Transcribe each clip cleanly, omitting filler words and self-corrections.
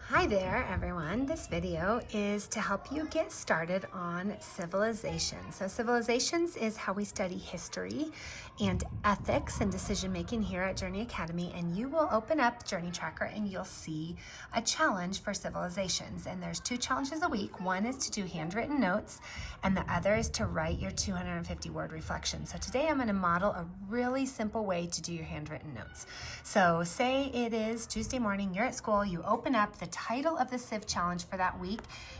Hi there, everyone. This video is to help you get started on civilization. So civilizations is how we study history and ethics and decision making here at Journey Academy, and you will open up Journey Tracker and you'll see a challenge for civilizations. And there's 2 challenges a week. One is to do handwritten notes and the other is to write your 250 word reflection. So today I'm going to model a really simple way to do your handwritten notes. So say it is Tuesday morning, you're at school, you open up, the title of the Civ challenge for that week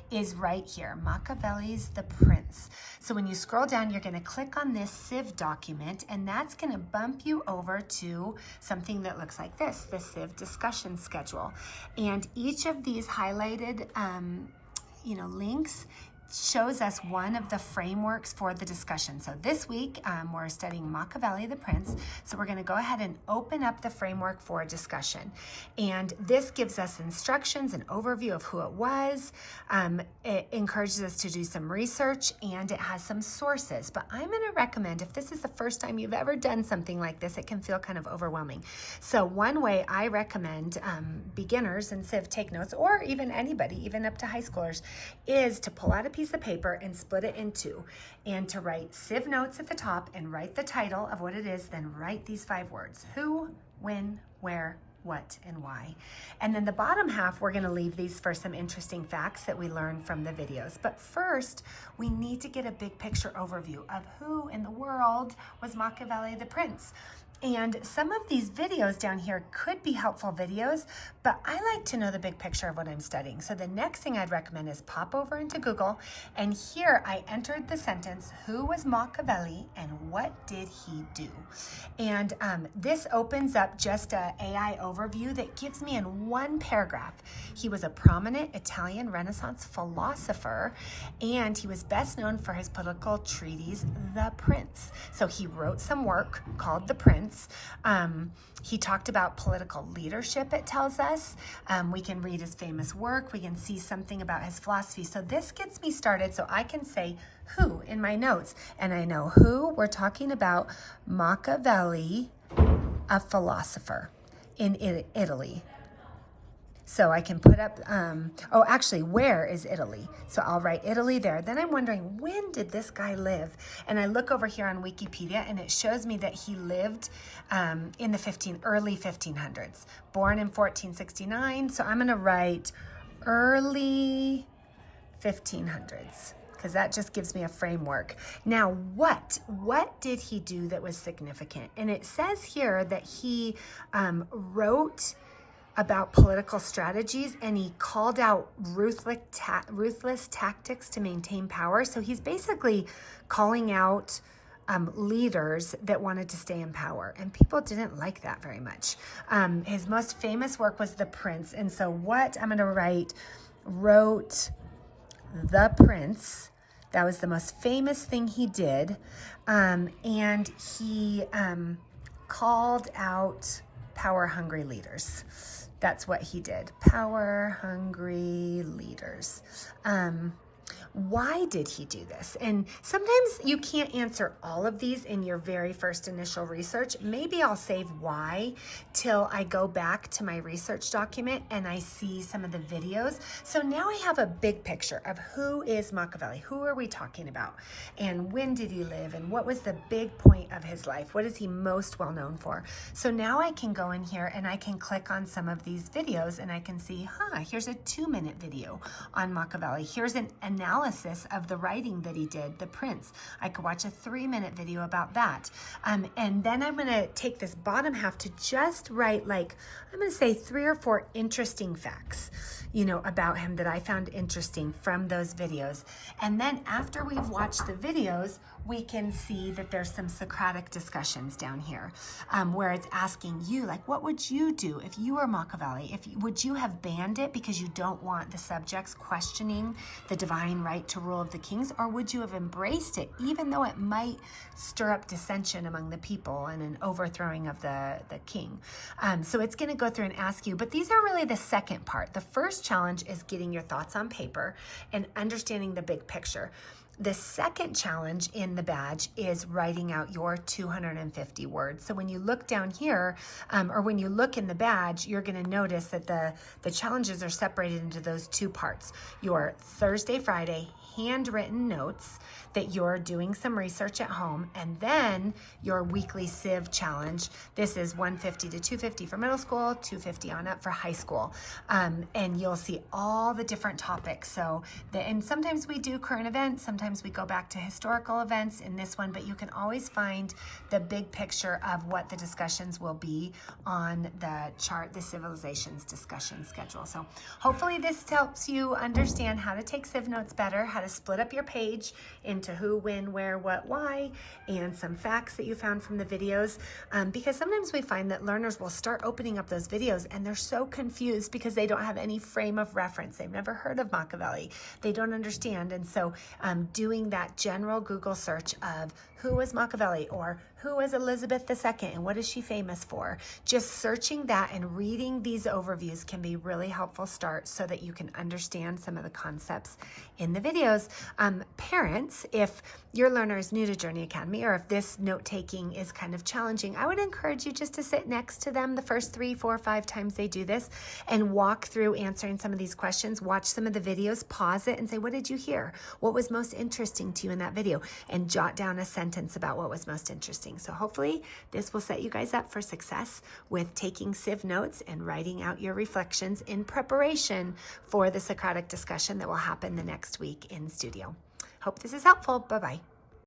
is right here, Machiavelli's The Prince. So when you scroll down, you're going to click on this Civ document, and that's going to bump you over to something that looks like this, the Civ discussion schedule. And each of these highlighted links shows us one of the frameworks for the discussion. So this week we're studying Machiavelli the Prince. So we're going to go ahead and open up the framework for a discussion. And this gives us instructions, an overview of who it was. It encourages us to do some research, and it has some sources. But I'm going to recommend, if this is the first time you've ever done something like this, it can feel kind of overwhelming. So one way I recommend beginners in Civ take notes, or even anybody, even up to high schoolers, is to pull out a piece of paper and split it in 2, and to write Civ notes at the top and write the title of what it is, then write these 5 words: who, when, where, what, and why. And then the bottom half, we're going to leave these for some interesting facts that we learned from the videos. But first, we need to get a big picture overview of who in the world was Machiavelli the Prince. And some of these videos down here could be helpful videos, but I like to know the big picture of what I'm studying. So the next thing I'd recommend is pop over into Google, and here I entered the sentence, who was Machiavelli and what did he do? And this opens up just an AI overview that gives me in one paragraph. He was a prominent Italian Renaissance philosopher, and he was best known for his political treatise, The Prince. So he wrote some work called The Prince. He talked about political leadership, it tells us. We can read his famous work. We can see something about his philosophy. So this gets me started so I can say who in my notes. And I know who, we're talking about Machiavelli, a philosopher in Italy. So I can put up, where is Italy? So I'll write Italy there. Then I'm wondering, when did this guy live? And I look over here on Wikipedia, and it shows me that he lived in the early 1500s. Born in 1469, so I'm gonna write early 1500s. Because that just gives me a framework. Now, what did he do that was significant? And it says here that he wrote about political strategies, and he called out ruthless tactics to maintain power. So he's basically calling out leaders that wanted to stay in power, and people didn't like that very much. His most famous work was The Prince, and so what I'm going to wrote The Prince. That was the most famous thing he did, and he called out power-hungry leaders. That's what he did. Power-hungry leaders. Why did he do this? And sometimes you can't answer all of these in your very first initial research. Maybe I'll save why till I go back to my research document and I see some of the videos. So now I have a big picture of who is Machiavelli, who are we talking about, and when did he live, and what was the big point of his life? What is he most well known for? So now I can go in here and I can click on some of these videos and I can see, here's a 2-minute video on Machiavelli. Here's an analysis of the writing that he did, The Prince. I could watch a 3-minute video about that. And then I'm going to take this bottom half to just write, I'm going to say 3 or 4 interesting facts, about him that I found interesting from those videos. And then after we've watched the videos, we can see that there's some Socratic discussions down here, where it's asking you, what would you do if you were Machiavelli? Would you have banned it because you don't want the subjects questioning the divine right to rule of the kings, or would you have embraced it even though it might stir up dissension among the people and an overthrowing of the king? So it's going to go through and ask you, but these are really the second part. The first challenge is getting your thoughts on paper and understanding the big picture. The second challenge in the badge is writing out your 250 words. So when you look down here, or when you look in the badge, you're going to notice that the challenges are separated into those two parts. Your Thursday, Friday handwritten notes that you're doing some research at home, and then your weekly Civ challenge. This is 150 to 250 for middle school, 250 on up for high school. And you'll see all the different topics. So, and sometimes we do current events, sometimes we go back to historical events in this one, but you can always find the big picture of what the discussions will be on the chart, the Civilizations discussion schedule. So hopefully this helps you understand how to take Civ notes better, how to split up your page into who, when, where, what, why, and some facts that you found from the videos. Because sometimes we find that learners will start opening up those videos and they're so confused because they don't have any frame of reference. They've never heard of Machiavelli. They don't understand. And so doing that general Google search of who was Machiavelli or who was Elizabeth II and what is she famous for, just searching that and reading these overviews can be really helpful start so that you can understand some of the concepts in the videos. Parents, if your learner is new to Journey Academy or if this note-taking is kind of challenging, I would encourage you just to sit next to them the first 3, 4, 5 times they do this and walk through answering some of these questions. Watch some of the videos, pause it and say, what did you hear? What was most interesting to you in that video? And jot down a sentence about what was most interesting. So hopefully this will set you guys up for success with taking Civ notes and writing out your reflections in preparation for the Socratic discussion that will happen the next week in studio. Hope this is helpful. Bye-bye.